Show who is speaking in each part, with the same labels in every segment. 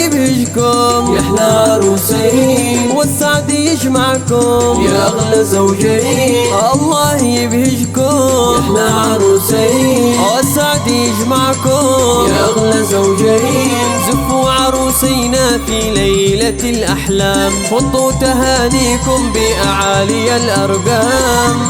Speaker 1: يبهجكم يا أحلى عروسين، والسعد يجمعكم يا أغلى زوجين. الله يبهجكم يا أحلى عروسين، والسعد يجمعكم يا أغلى زوجين. زفوا عروسينا في ليلة الأحلام، حطوا تهانيكم بأعالي الأرقام.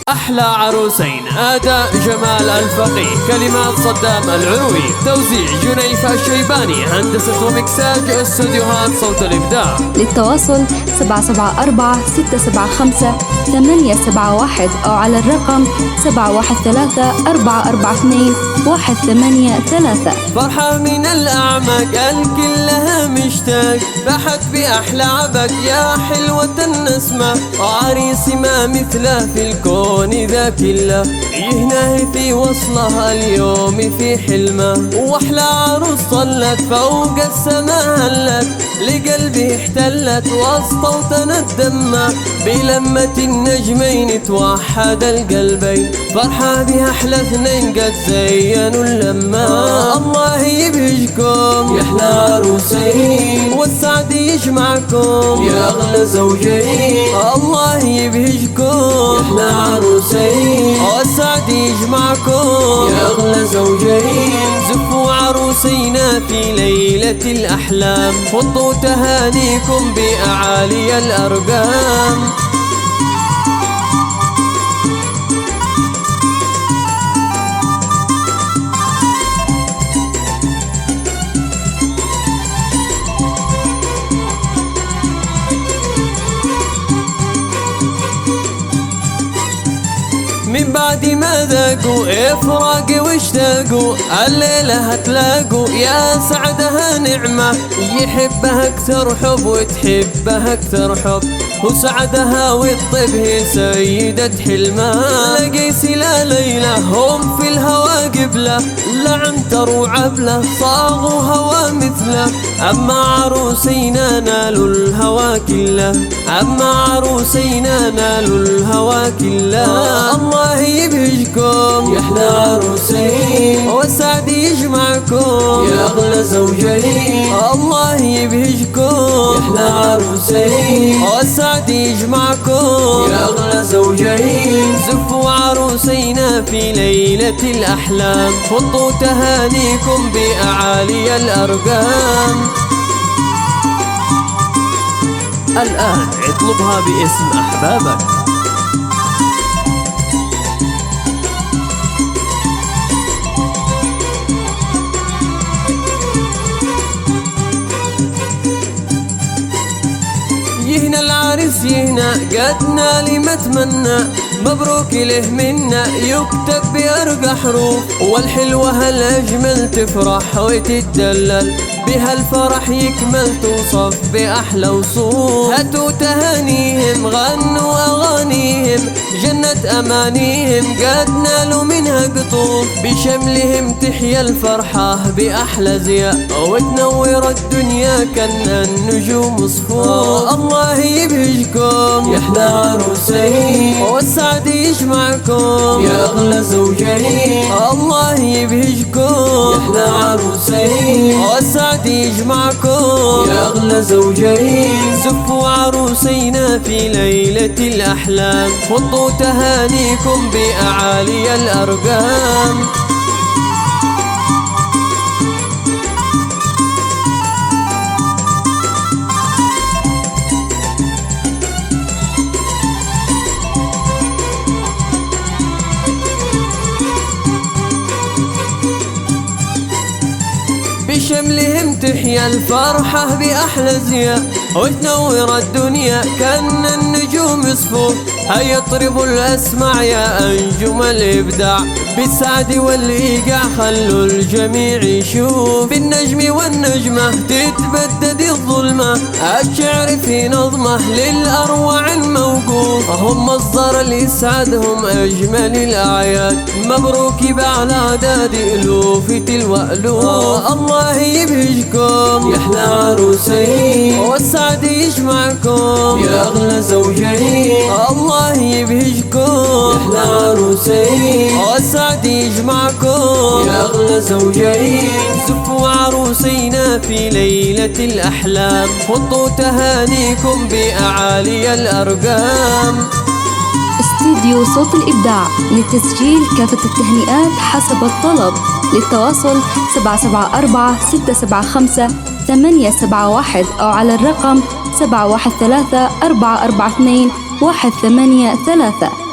Speaker 1: أحلى عروسين، أداء جمال الفقيه، كلمات صدام العروي، توزيع جنيفة الشيباني، هندسة ومكساج استوديوهات صوت الإبداع.
Speaker 2: للتواصل 774-675-871 أو على الرقم 713-442-183.
Speaker 1: فرحة من الأعماق الكلها مشتاق، بحت بأحلى عبق يا حلوة النسمة، وعريس ما مثله في الكون ذا كله، يهناه في وصلها اليوم في حلمه. وأحلى عروس طلت فوق السماء هلت، لقلبي احتلت وسط وطنت دمه، بلمة النجمين توحد القلبين، فرحة بها أحلى اثنين قد زينوا اللمة. الله يبهجكم يا أحلى عروسين، والسعد يجمعكم يا أغلى زوجين. الله يبهجكم يا أحلى عروسين، والسعد يجمعكم يا أغلى زوجين. زفوا عروسينا في ليلة الأحلام، حطوا تهانيكم بأعالي الأرقام. من بعد ما ذاقوا إفراق واشتاقوا، الليلة هتلاقوا يا سعدها نعمة، يحبها أكثر حب وتحبها أكثر حب، وسعدها والطيب هي سيدة حلمة. لقيس لا ليلة هم في الهوى قبله، لعنتر وعبله صاغوا هوى مثله، أما عروسينا نالوا الهوى كله، أما عروسينا نالوا الهوى كله. الله يبهجكم يا أحلى عروسين، والسعد يجمعكم يا أغلى زوجين. الله يبهجكم يا أحلى عروسين، والسعد يجمعكم يا أغلى زوجين. زفوا عروسينا في ليلة الأحلام، حطوا تهانيكم بأعالي الأرقام. الآن اطلبها باسم أحبابك. يهنا العريس يهنا قدنا لما تمنى، مبروك له منا يكتب بأرقى حروف، والحلوة الأجمل تفرح وتتدلل، بها الفرح يكمل توصف بأحلى وصوف. هاتوا تهانيهم غنوا أغانيهم، جنة أمانيهم قد نالوا منها قطوف، بشملهم تحيا الفرحة بأحلى زياء، وتنور الدنيا كأن النجوم صفوف. الله يبهجكم يا أحلى عروسين، والسعد يجمعكم يا أغلى زوجين. الله يبهجكم يا أحلى عروسين، والسعد يجمعكم يا أغلى زوجين. زفوا عروسينا في ليلة الأحلام، حطوا تهانيكم بأعالي الأرقام. بشملهم تحيا الفرحة بأحلى زياء، وتنور الدنيا كأن النجوم صفوف. هيا اطربوا الأسمع يا أنجم الإبداع، بالسعد والإيقاع خلوا الجميع يشوف، بالنجم والنجمة تتبدل تشدد الظلمة. الشعر في نظمه للأروع موقوف، هم مصدر الإسعاد هم أجمل الأعياد. مبروك بعلاداد ألوف تلو ألوف، الله يبهجكم يا أحلى عروسين، والسعد يجمعكم يا أغلى زوجين. الله يبهجكم يا أحلى عروسين، والسعد يجمعكم يا أغلى زوجين. زفوا عروسينا في ليلة الأحلام، خطوا تهانيكم بأعالي الأرقام.
Speaker 2: استديو صوت الإبداع لتسجيل كافة التهنئات حسب الطلب. للتواصل 774-675-871 أو على الرقم 713-442-183.